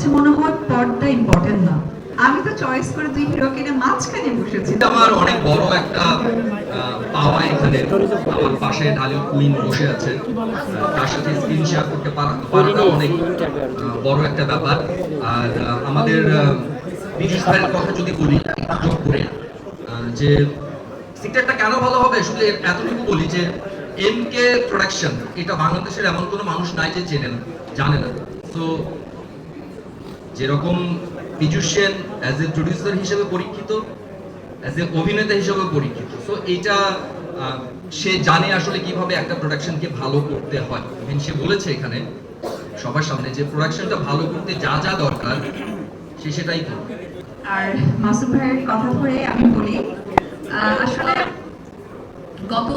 কাছে মনে হয় পর্দা ইম্পর্টেন্ট না। আমি তো চয়েস করে দুই হিরোকে নিয়ে মাঝখানে বসেছি। আমার অনেক বড় একটা পাওয়া এখানে আমার পাশে ঢালিউড কুইন বসে আছে, তার সাথে স্ক্রিন শেয়ার করতে পারাটা অনেক বড় একটা ব্যাপার। আর আমাদের বিজু ভাইয়ের কথা যদি বলি যোগ করে, যে সিক্রেটটা কেন ভালো হবে, শুধু এতটুকু বলি যে এমকে প্রোডাকশন এটা বাংলাদেশের এমন কোনো মানুষ নাই যে জানে না। তো যেরকম Biju Sen as a producer হিসেবে পরীক্ষিত, অ্যাজ এ অভিনেতা হিসেবে পরীক্ষিত, সো এটা সে জানে আসলে কিভাবে একটা প্রোডাকশনকে ভালো করতে হয়। ইভেন সে বলেছে এখানে সবার সামনে যে প্রোডাকশনটা ভালো করতে যা যা দরকার সে সেটাই করবে। আর মাসুদ ভাইয়ের কথা ধরে আমি বলি, আসলে গত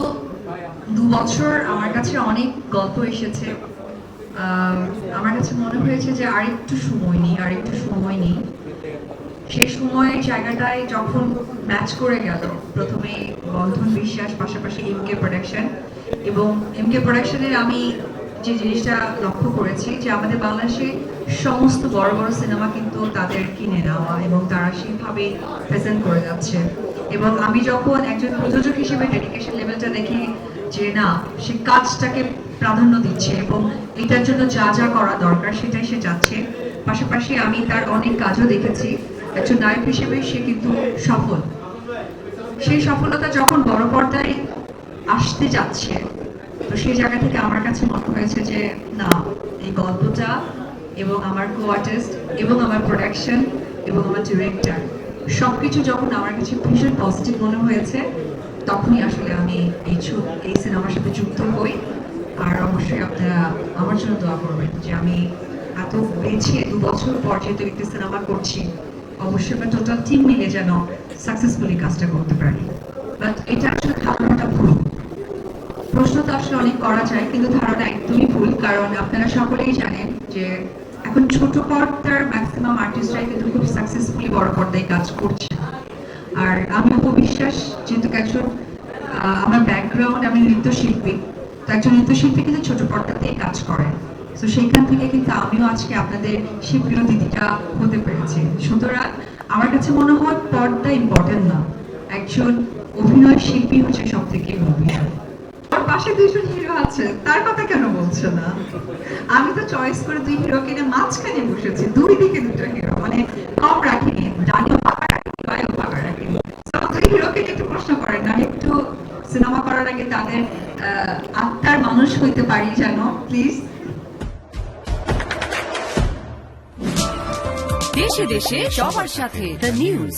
2 বছর আমার কাছে অনেক গল্প এসেছে। আমার কাছে মনে হয়েছে যে আরেকটু সময় নেই। সেই সময়ের জায়গাটায় যখন ম্যাচ করে গেল, প্রথমে বন্ধন বিশ্বাস, পাশাপাশি এমকে প্রোডাকশন। এবং এমকে প্রোডাকশনের আমি যে জিনিসটা লক্ষ্য করেছি যে আমাদের বাংলাদেশে সমস্ত বড় বড় সিনেমা কিন্তু তাদের কিনে নেওয়া এবং তারা সেইভাবে প্রেজেন্ট করে যাচ্ছে। এবং আমি যখন একজন প্রযোজক হিসেবে ডেডিকেশন লেভেলটা দেখি যে না, সে কাজটাকে প্রাধান্য দিচ্ছে এবং এটার জন্য যা যা করা দরকার সেটাই সে চাচ্ছে। পাশাপাশি আমি তার অনেক কাজও দেখেছি, একজন নায়ক হিসেবে সে কিন্তু সফল। সেই সফলতা যখন বড় পর্দায় আসতে যাচ্ছে, তো সেই জায়গা থেকে আমার কাছে মনে হয়েছে যে না, এই গল্পটা এবং আমার কো-আর্টিস্ট এবং আমার প্রোডাকশন এবং আমার ডিরেক্টর সবকিছু যখন আমার কাছে ভীষণ পজিটিভ মনে হয়েছে, তখনই আসলে আমি এই সিনেমার সাথে যুক্ত হই। আর অবশ্যই আপনারা আমার জন্য দোয়া করবেন যে আমি এত বেছে 2 বছর পর যেহেতু একটি সিনেমা করছি, অবশ্যই আমরা টোটাল টিম মিলে যেন সাকসেসফুলি কাজটা করতে পারি। বাট এটা আসলে ধারণাটা ভুল। প্রশ্ন তো আসলে অনেক করা যায়, কিন্তু ধারণা একদমই ভুল। কারণ আপনারা সকলেই জানেন যে এখন ছোট পর্দার ম্যাক্সিমাম আর্টিস্টরাই কিন্তু খুব সাকসেসফুলি বড় পর্দায় কাজ করছে। আর আমি উপবিশ্বাস, যেহেতু একজন আমার ব্যাকগ্রাউন্ড, আমি নৃত্যশিল্পী, তো একজন নৃত্যশিল্পী কিন্তু ছোট পর্দাতেই কাজ করেন। তো সেইখান থেকে কিন্তু আমিও আজকে আপনাদের সেই প্রিয় দিদিটা হতে পেরেছি। সুতরাং আমার কাছে মনে হয় পর্দা ইম্পর্টেন্ট না, একজন অভিনয় শিল্পী হচ্ছে সব থেকে বিষয়। ওর পাশে 2জন হিরো আছে, তার কথা কেন বলছো না? আমি তো চয়েস করে দুই হিরোকে নিয়ে মাঝখানে বসেছি, দুই দিকে 2টা হিরো, মানে কম রাখিনি, ডানিও ফাঁকা রাখিনি, বায়ও ফাঁকা রাখিনি। দুই হিরোকে একটু প্রশ্ন করেন না, একটু সিনেমা করার আগে তাদের আত্মার মানুষ হইতে পারি যেন, প্লিজ। দেশে দেশে সবার সাথে দ্য নিউজ।